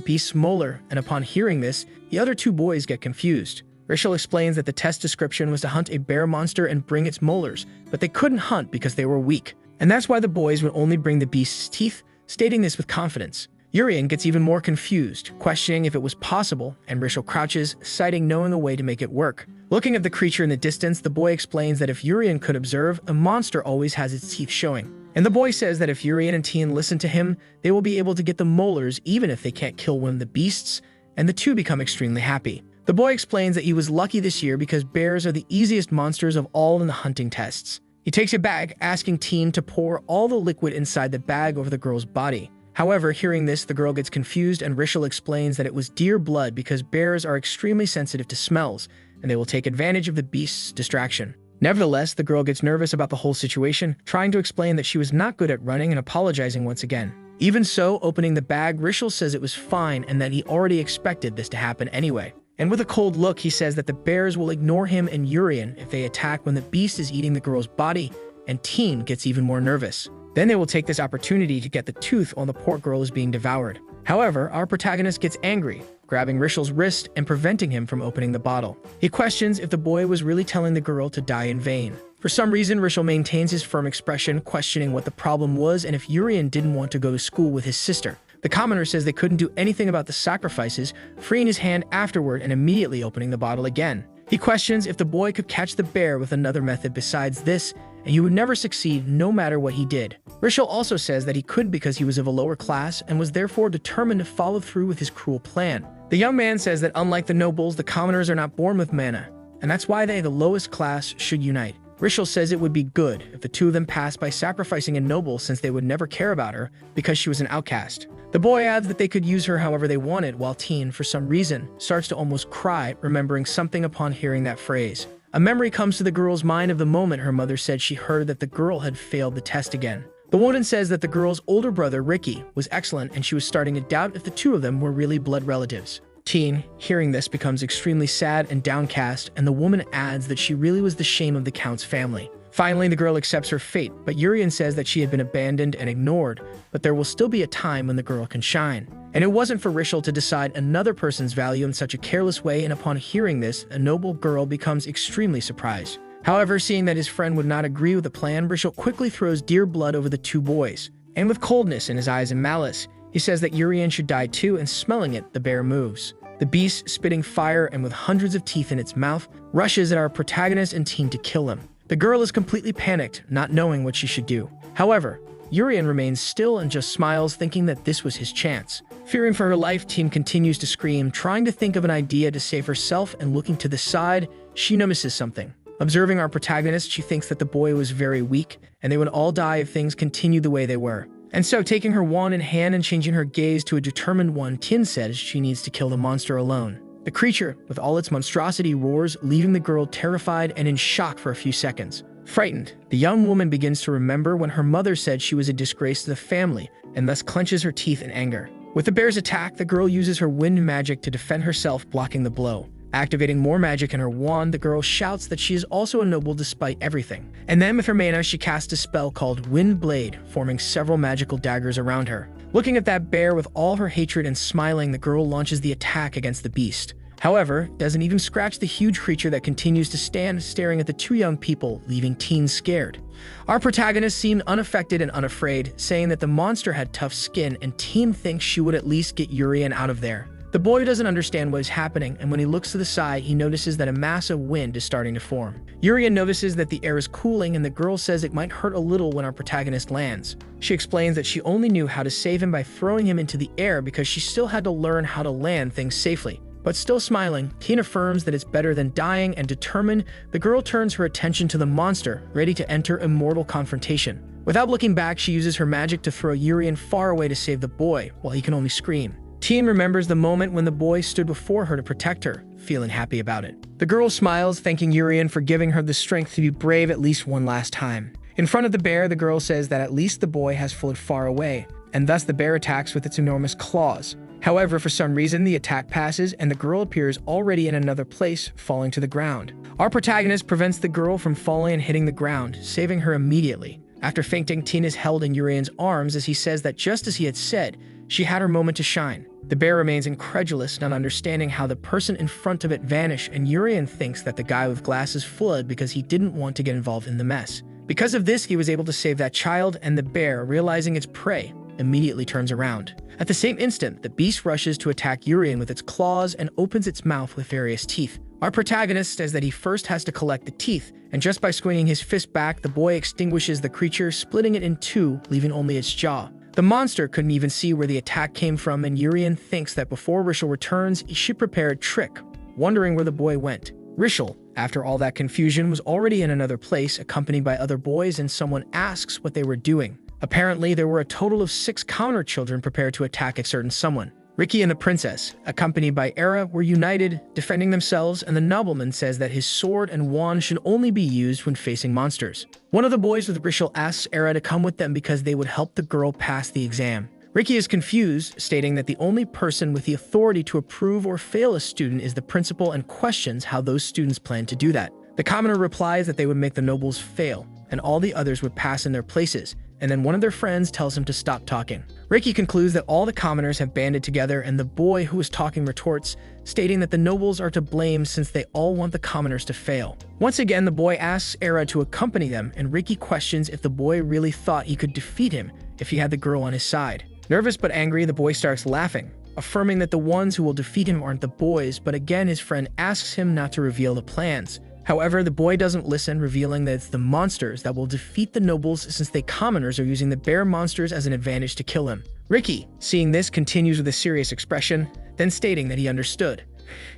beast's molar, and upon hearing this, the other 2 boys get confused. Rishal explains that the test description was to hunt a bear monster and bring its molars, but they couldn't hunt because they were weak. And that's why the boys would only bring the beast's teeth, stating this with confidence. Urian gets even more confused, questioning if it was possible, and Rishel crouches, citing knowing a way to make it work. Looking at the creature in the distance, the boy explains that if Urian could observe, a monster always has its teeth showing. And the boy says that if Urian and Tien listen to him, they will be able to get the molars even if they can't kill one of the beasts, and the two become extremely happy. The boy explains that he was lucky this year because bears are the easiest monsters of all in the hunting tests. He takes a bag, asking Tien to pour all the liquid inside the bag over the girl's body. However, hearing this, the girl gets confused and Rishel explains that it was deer blood because bears are extremely sensitive to smells, and they will take advantage of the beast's distraction. Nevertheless, the girl gets nervous about the whole situation, trying to explain that she was not good at running and apologizing once again. Even so, opening the bag, Rishel says it was fine and that he already expected this to happen anyway. And with a cold look, he says that the bears will ignore him and Urian if they attack when the beast is eating the girl's body, and Tien gets even more nervous. Then they will take this opportunity to get the tooth while the poor girl is being devoured. However, our protagonist gets angry, grabbing Rishel's wrist and preventing him from opening the bottle. He questions if the boy was really telling the girl to die in vain. For some reason, Rishel maintains his firm expression, questioning what the problem was and if Urian didn't want to go to school with his sister. The commoner says they couldn't do anything about the sacrifices, freeing his hand afterward and immediately opening the bottle again. He questions if the boy could catch the bear with another method besides this, and he would never succeed no matter what he did. Rishel also says that he could because he was of a lower class and was therefore determined to follow through with his cruel plan. The young man says that unlike the nobles, the commoners are not born with mana, and that's why they, the lowest class, should unite. Rishel says it would be good if the two of them passed by sacrificing a noble since they would never care about her because she was an outcast. The boy adds that they could use her however they wanted, while Tien, for some reason, starts to almost cry, remembering something upon hearing that phrase. A memory comes to the girl's mind of the moment her mother said she heard that the girl had failed the test again. The woman says that the girl's older brother, Ricky, was excellent and she was starting to doubt if the two of them were really blood relatives. Tien, hearing this, becomes extremely sad and downcast, and the woman adds that she really was the shame of the Count's family. Finally, the girl accepts her fate, but Urian says that she had been abandoned and ignored, but there will still be a time when the girl can shine. And it wasn't for Rishel to decide another person's value in such a careless way, and upon hearing this, a noble girl becomes extremely surprised. However, seeing that his friend would not agree with the plan, Rishel quickly throws deer blood over the two boys. And with coldness in his eyes and malice, he says that Urian should die too, and smelling it, the bear moves. The beast, spitting fire and with hundreds of teeth in its mouth, rushes at our protagonist and Tien to kill him. The girl is completely panicked, not knowing what she should do. However, Urian remains still and just smiles, thinking that this was his chance. Fearing for her life, Tien continues to scream, trying to think of an idea to save herself, and looking to the side, she notices something. Observing our protagonist, she thinks that the boy was very weak, and they would all die if things continued the way they were. And so, taking her wand in hand and changing her gaze to a determined one, Tien says she needs to kill the monster alone. The creature, with all its monstrosity, roars, leaving the girl terrified and in shock for a few seconds. Frightened, the young woman begins to remember when her mother said she was a disgrace to the family, and thus clenches her teeth in anger. With the bear's attack, the girl uses her wind magic to defend herself, blocking the blow. Activating more magic in her wand, the girl shouts that she is also a noble despite everything. And then with her mana, she casts a spell called Wind Blade, forming several magical daggers around her. Looking at that bear with all her hatred and smiling, the girl launches the attack against the beast. However, doesn't even scratch the huge creature that continues to stand staring at the two young people, leaving Tien scared. Our protagonist seemed unaffected and unafraid, saying that the monster had tough skin, and Tien thinks she would at least get Urian out of there. The boy doesn't understand what is happening, and when he looks to the side, he notices that a mass of wind is starting to form. Urian notices that the air is cooling, and the girl says it might hurt a little when our protagonist lands. She explains that she only knew how to save him by throwing him into the air because she still had to learn how to land things safely. But still smiling, Tien affirms that it's better than dying, and determined, the girl turns her attention to the monster, ready to enter immortal confrontation. Without looking back, she uses her magic to throw Urian far away to save the boy, while he can only scream. Tien remembers the moment when the boy stood before her to protect her, feeling happy about it. The girl smiles, thanking Urian for giving her the strength to be brave at least one last time. In front of the bear, the girl says that at least the boy has floated far away, and thus the bear attacks with its enormous claws. However, for some reason, the attack passes, and the girl appears already in another place, falling to the ground. Our protagonist prevents the girl from falling and hitting the ground, saving her immediately. After fainting, Tien is held in Urian's arms as he says that just as he had said, she had her moment to shine. The bear remains incredulous, not understanding how the person in front of it vanished, and Urian thinks that the guy with glasses fled because he didn't want to get involved in the mess. Because of this, he was able to save that child, and the bear, realizing its prey, immediately turns around. At the same instant, the beast rushes to attack Urian with its claws and opens its mouth with various teeth. Our protagonist says that he first has to collect the teeth, and just by swinging his fist back, the boy extinguishes the creature, splitting it in two, leaving only its jaw. The monster couldn't even see where the attack came from, and Urian thinks that before Rishal returns, he should prepare a trick, wondering where the boy went. Rishal, after all that confusion, was already in another place, accompanied by other boys, and someone asks what they were doing. Apparently, there were a total of 6 commoner children prepared to attack a certain someone. Ricky and the princess, accompanied by Era, were united, defending themselves, and the nobleman says that his sword and wand should only be used when facing monsters. One of the boys with Rishal asks Era to come with them because they would help the girl pass the exam. Ricky is confused, stating that the only person with the authority to approve or fail a student is the principal, and questions how those students plan to do that. The commoner replies that they would make the nobles fail, and all the others would pass in their places, and then one of their friends tells him to stop talking. Ricky concludes that all the commoners have banded together, and the boy who is talking retorts, stating that the nobles are to blame since they all want the commoners to fail. Once again, the boy asks Era to accompany them, and Ricky questions if the boy really thought he could defeat him if he had the girl on his side. Nervous but angry, the boy starts laughing, affirming that the ones who will defeat him aren't the boys, but again his friend asks him not to reveal the plans. However, the boy doesn't listen, revealing that it's the monsters that will defeat the nobles since the commoners are using the bear monsters as an advantage to kill him. Ricky, seeing this, continues with a serious expression, then stating that he understood.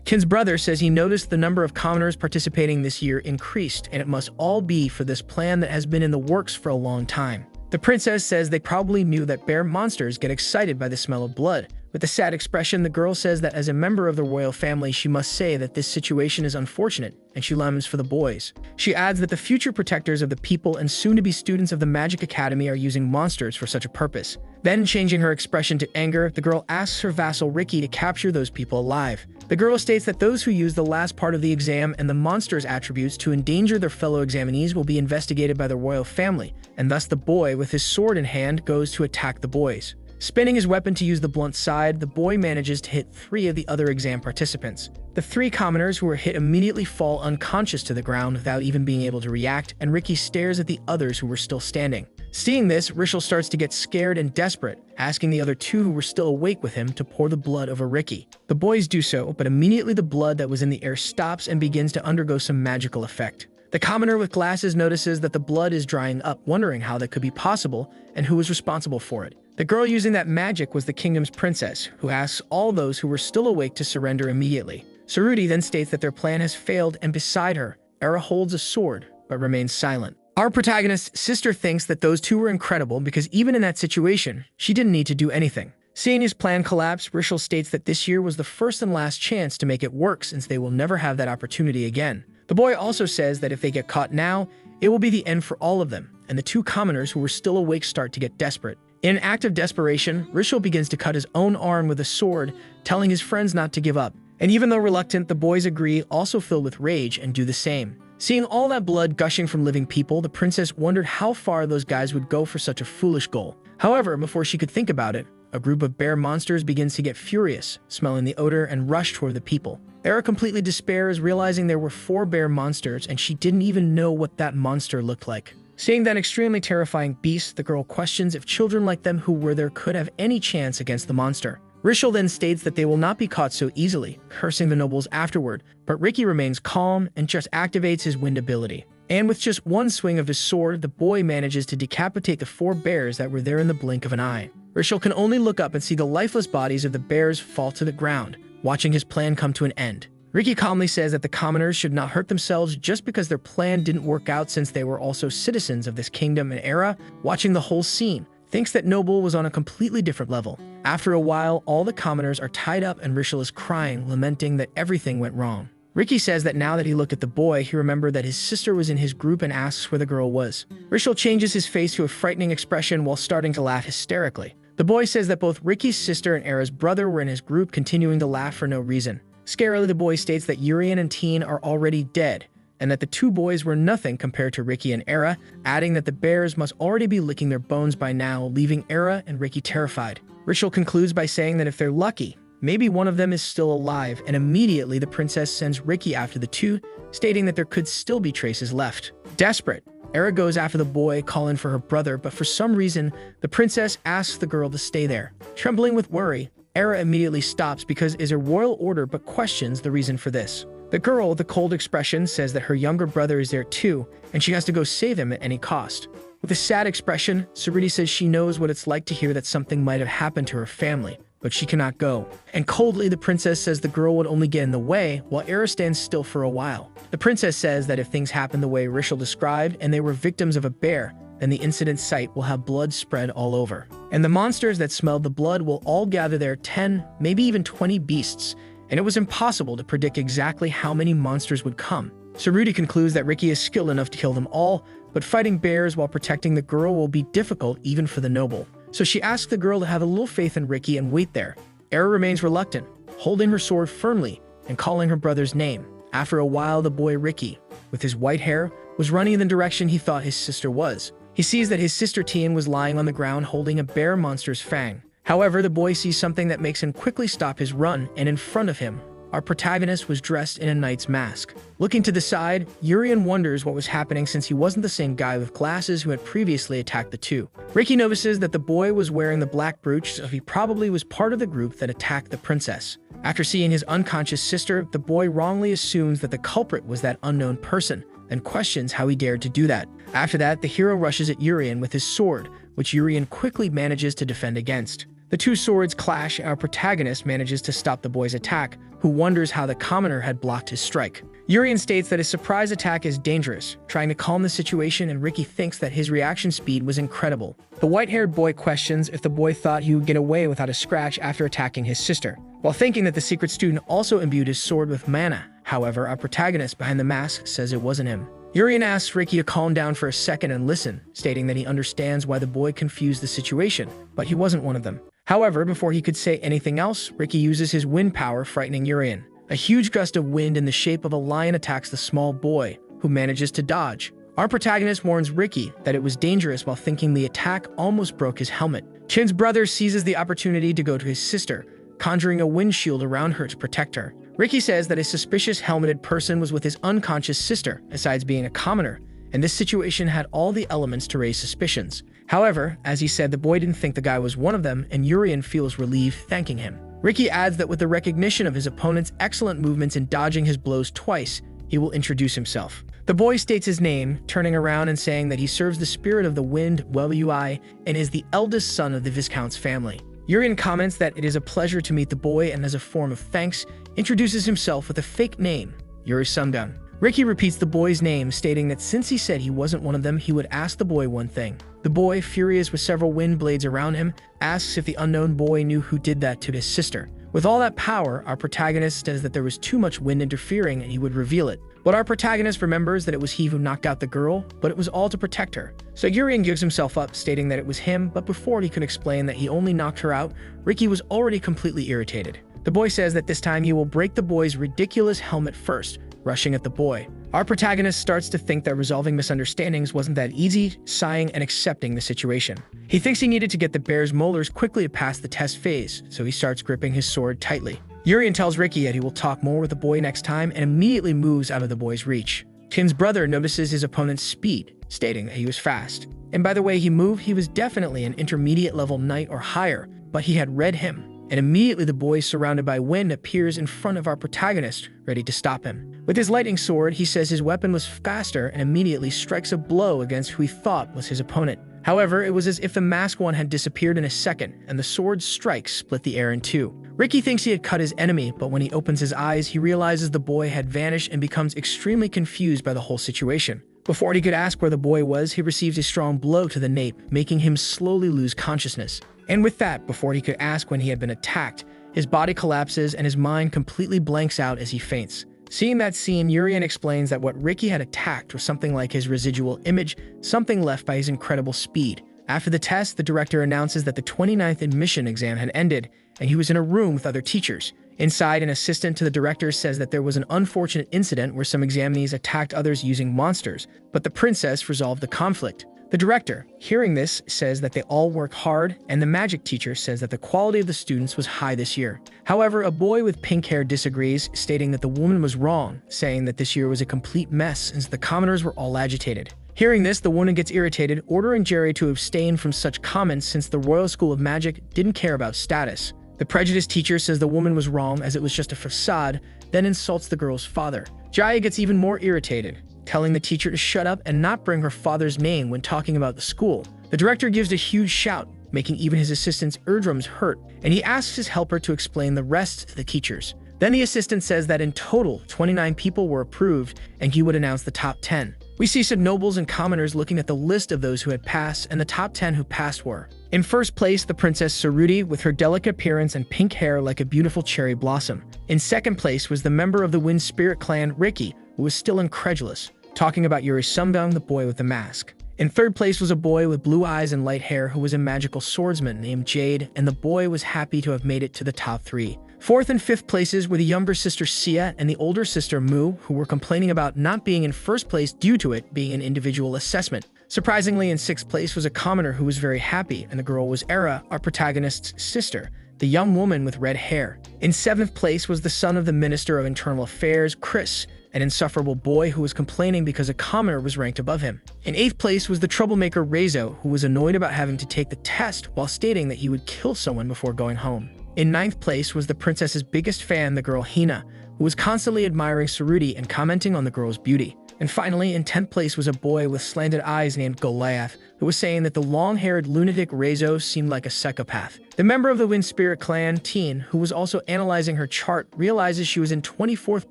Kin's brother says he noticed the number of commoners participating this year increased, and it must all be for this plan that has been in the works for a long time. The princess says they probably knew that bear monsters get excited by the smell of blood. With a sad expression, the girl says that as a member of the royal family, she must say that this situation is unfortunate, and she laments for the boys. She adds that the future protectors of the people and soon-to-be students of the Magic Academy are using monsters for such a purpose. Then, changing her expression to anger, the girl asks her vassal Ricky to capture those people alive. The girl states that those who use the last part of the exam and the monster's attributes to endanger their fellow examinees will be investigated by the royal family, and thus the boy, with his sword in hand, goes to attack the boys. Spinning his weapon to use the blunt side, the boy manages to hit 3 of the other exam participants. The 3 commoners who were hit immediately fall unconscious to the ground without even being able to react, and Ricky stares at the others who were still standing. Seeing this, Rishal starts to get scared and desperate, asking the other 2 who were still awake with him to pour the blood over Ricky. The boys do so, but immediately the blood that was in the air stops and begins to undergo some magical effect. The commoner with glasses notices that the blood is drying up, wondering how that could be possible and who was responsible for it. The girl using that magic was the kingdom's princess, who asks all those who were still awake to surrender immediately. Suruti then states that their plan has failed, and beside her, Era holds a sword, but remains silent. Our protagonist's sister thinks that those 2 were incredible because even in that situation, she didn't need to do anything. Seeing his plan collapse, Rishal states that this year was the first and last chance to make it work since they will never have that opportunity again. The boy also says that if they get caught now, it will be the end for all of them, and the 2 commoners who were still awake start to get desperate. In an act of desperation, Rishal begins to cut his own arm with a sword, telling his friends not to give up. And even though reluctant, the boys agree, also filled with rage, and do the same. Seeing all that blood gushing from living people, the princess wondered how far those guys would go for such a foolish goal. However, before she could think about it, a group of bear monsters begins to get furious, smelling the odor, and rush toward the people. Era completely despairs, realizing there were 4 bear monsters, and she didn't even know what that monster looked like. Seeing that extremely terrifying beast, the girl questions if children like them who were there could have any chance against the monster. Rishal then states that they will not be caught so easily, cursing the nobles afterward, but Ricky remains calm and just activates his wind ability. And with just one swing of his sword, the boy manages to decapitate the 4 bears that were there in the blink of an eye. Rishal can only look up and see the lifeless bodies of the bears fall to the ground, watching his plan come to an end. Ricky calmly says that the commoners should not hurt themselves just because their plan didn't work out since they were also citizens of this kingdom and Era, watching the whole scene, thinks that Noble was on a completely different level. After a while, all the commoners are tied up and Rishal is crying, lamenting that everything went wrong. Ricky says that now that he looked at the boy, he remembered that his sister was in his group and asks where the girl was. Rishal changes his face to a frightening expression while starting to laugh hysterically. The boy says that both Ricky's sister and Era's brother were in his group, continuing to laugh for no reason. Scarily, the boy states that Urian and Teen are already dead, and that the 2 boys were nothing compared to Ricky and Era, adding that the bears must already be licking their bones by now, leaving Era and Ricky terrified. Rishal concludes by saying that if they're lucky, maybe one of them is still alive, and immediately the princess sends Ricky after the 2, stating that there could still be traces left. Desperate, Era goes after the boy, calling for her brother, but for some reason, the princess asks the girl to stay there. Trembling with worry, Era immediately stops because it is a royal order but questions the reason for this. The girl, with a cold expression, says that her younger brother is there too, and she has to go save him at any cost. With a sad expression, Saruti says she knows what it's like to hear that something might have happened to her family, but she cannot go. And coldly, the princess says the girl would only get in the way, while Era stands still for a while. The princess says that if things happen the way Rishal described and they were victims of a bear, then the incident site will have blood spread all over. And the monsters that smelled the blood will all gather there 10, maybe even 20 beasts, and it was impossible to predict exactly how many monsters would come. Saruti concludes that Ricky is skilled enough to kill them all, but fighting bears while protecting the girl will be difficult even for the noble. So she asks the girl to have a little faith in Ricky and wait there. Era remains reluctant, holding her sword firmly and calling her brother's name. After a while, the boy Ricky, with his white hair, was running in the direction he thought his sister was. He sees that his sister Tian was lying on the ground holding a bear monster's fang. However, the boy sees something that makes him quickly stop his run, and in front of him, our protagonist was dressed in a knight's mask. Looking to the side, Urian wonders what was happening since he wasn't the same guy with glasses who had previously attacked the two. Ricky notices that the boy was wearing the black brooch, so he probably was part of the group that attacked the princess. After seeing his unconscious sister, the boy wrongly assumes that the culprit was that unknown person, and questions how he dared to do that. After that, the hero rushes at Urian with his sword, which Urian quickly manages to defend against. The two swords clash, and our protagonist manages to stop the boy's attack, who wonders how the commoner had blocked his strike. Urian states that his surprise attack is dangerous, trying to calm the situation, and Ricky thinks that his reaction speed was incredible. The white-haired boy questions if the boy thought he would get away without a scratch after attacking his sister, while thinking that the secret student also imbued his sword with mana. However, our protagonist behind the mask says it wasn't him. Urian asks Ricky to calm down for a second and listen, stating that he understands why the boy confused the situation, but he wasn't one of them. However, before he could say anything else, Ricky uses his wind power, frightening Urian. A huge gust of wind in the shape of a lion attacks the small boy, who manages to dodge. Our protagonist warns Ricky that it was dangerous while thinking the attack almost broke his helmet. Chin's brother seizes the opportunity to go to his sister, conjuring a windshield around her to protect her. Ricky says that a suspicious helmeted person was with his unconscious sister, besides being a commoner, and this situation had all the elements to raise suspicions. However, as he said, the boy didn't think the guy was one of them, and Urian feels relieved, thanking him. Ricky adds that with the recognition of his opponent's excellent movements in dodging his blows twice, he will introduce himself. The boy states his name, turning around and saying that he serves the spirit of the wind, Welui, and is the eldest son of the Viscount's family. Urian comments that it is a pleasure to meet the boy, and as a form of thanks, introduces himself with a fake name, Yuri Sungdun. Ricky repeats the boy's name, stating that since he said he wasn't one of them, he would ask the boy one thing. The boy, furious with several wind blades around him, asks if the unknown boy knew who did that to his sister. With all that power, our protagonist says that there was too much wind interfering and he would reveal it. But our protagonist remembers that it was he who knocked out the girl, but it was all to protect her. So Urian gives himself up, stating that it was him, but before he could explain that he only knocked her out, Ricky was already completely irritated. The boy says that this time he will break the boy's ridiculous helmet first, rushing at the boy. Our protagonist starts to think that resolving misunderstandings wasn't that easy, sighing and accepting the situation. He thinks he needed to get the bear's molars quickly past the test phase, so he starts gripping his sword tightly. Urian tells Ricky that he will talk more with the boy next time and immediately moves out of the boy's reach. Chin's brother notices his opponent's speed, stating that he was fast. And by the way he moved, he was definitely an intermediate level knight or higher, but he had read him. And immediately the boy, surrounded by wind, appears in front of our protagonist, ready to stop him. With his lightning sword, he says his weapon was faster and immediately strikes a blow against who he thought was his opponent. However, it was as if the masked one had disappeared in a second, and the sword's strike split the air in two. Ricky thinks he had cut his enemy, but when he opens his eyes, he realizes the boy had vanished and becomes extremely confused by the whole situation. Before he could ask where the boy was, he receives a strong blow to the nape, making him slowly lose consciousness. And with that, before he could ask when he had been attacked, his body collapses and his mind completely blanks out as he faints. Seeing that scene, Urian explains that what Ricky had attacked was something like his residual image, something left by his incredible speed. After the test, the director announces that the 29th admission exam had ended, and he was in a room with other teachers. Inside, an assistant to the director says that there was an unfortunate incident where some examinees attacked others using monsters, but the princess resolved the conflict. The director, hearing this, says that they all work hard, and the magic teacher says that the quality of the students was high this year. However, a boy with pink hair disagrees, stating that the woman was wrong, saying that this year was a complete mess since the commoners were all agitated. Hearing this, the woman gets irritated, ordering Jerry to abstain from such comments since the Royal School of Magic didn't care about status. The prejudiced teacher says the woman was wrong as it was just a facade, then insults the girl's father. Jaya gets even more irritated, telling the teacher to shut up and not bring her father's name when talking about the school. The director gives a huge shout, making even his assistant's eardrums hurt, and he asks his helper to explain the rest to the teachers. Then the assistant says that in total, 29 people were approved, and he would announce the top 10. We see some nobles and commoners looking at the list of those who had passed, and the top 10 who passed were: in first place, the Princess Suruti, with her delicate appearance and pink hair like a beautiful cherry blossom. In second place was the member of the Wind Spirit clan, Ricky, who was still incredulous, talking about Yuri Sumdung, the boy with the mask. In third place was a boy with blue eyes and light hair who was a magical swordsman named Jade, and the boy was happy to have made it to the top 3. Fourth and fifth places were the younger sister Sia and the older sister Mu, who were complaining about not being in first place due to it being an individual assessment. Surprisingly, in sixth place was a commoner who was very happy, and the girl was Era, our protagonist's sister, the young woman with red hair. In seventh place was the son of the Minister of Internal Affairs, Chris, an insufferable boy who was complaining because a commoner was ranked above him. In eighth place was the troublemaker Rezo, who was annoyed about having to take the test while stating that he would kill someone before going home. In ninth place was the princess's biggest fan, the girl Hina, who was constantly admiring Suruti and commenting on the girl's beauty. And finally, in 10th place was a boy with slanted eyes named Goliath, who was saying that the long-haired lunatic Rezo seemed like a psychopath. The member of the Wind Spirit clan, Teen, who was also analyzing her chart, realizes she was in 24th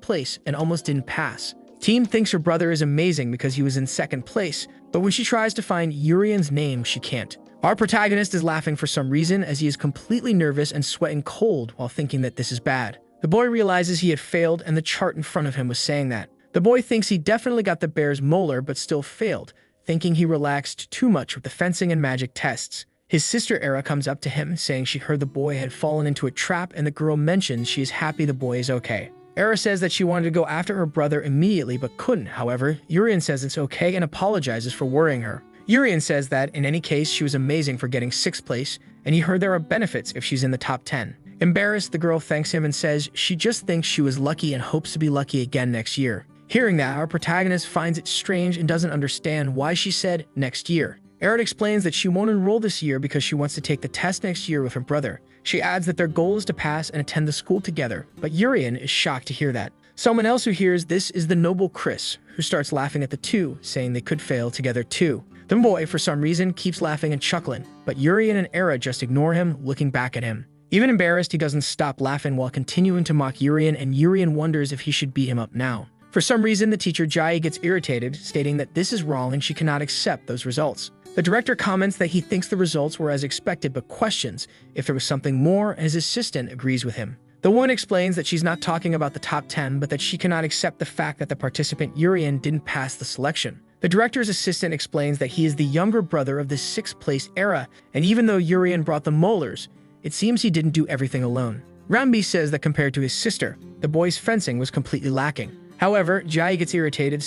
place and almost didn't pass. Teen thinks her brother is amazing because he was in second place, but when she tries to find Urian's name, she can't. Our protagonist is laughing for some reason as he is completely nervous and sweating cold while thinking that this is bad. The boy realizes he had failed and the chart in front of him was saying that. The boy thinks he definitely got the bear's molar but still failed, thinking he relaxed too much with the fencing and magic tests. His sister Era comes up to him, saying she heard the boy had fallen into a trap, and the girl mentions she is happy the boy is okay. Era says that she wanted to go after her brother immediately but couldn't. However, Urian says it's okay and apologizes for worrying her. Urian says that, in any case, she was amazing for getting 6th place, and he heard there are benefits if she's in the top 10. Embarrassed, the girl thanks him and says she just thinks she was lucky and hopes to be lucky again next year. Hearing that, our protagonist finds it strange and doesn't understand why she said next year. Erin explains that she won't enroll this year because she wants to take the test next year with her brother. She adds that their goal is to pass and attend the school together, but Urian is shocked to hear that. Someone else who hears this is the noble Chris, who starts laughing at the two, saying they could fail together too. The boy, for some reason, keeps laughing and chuckling, but Urian and Era just ignore him, looking back at him. Even embarrassed, he doesn't stop laughing while continuing to mock Urian, and Urian wonders if he should beat him up now. For some reason, the teacher Jai gets irritated, stating that this is wrong and she cannot accept those results. The director comments that he thinks the results were as expected but questions if there was something more, and his assistant agrees with him. The woman explains that she's not talking about the top 10, but that she cannot accept the fact that the participant Urian didn't pass the selection. The director's assistant explains that he is the younger brother of the 6th place Era, and even though Urian brought the molars, it seems he didn't do everything alone. Rambi says that compared to his sister, the boy's fencing was completely lacking. However, Jai gets irritated,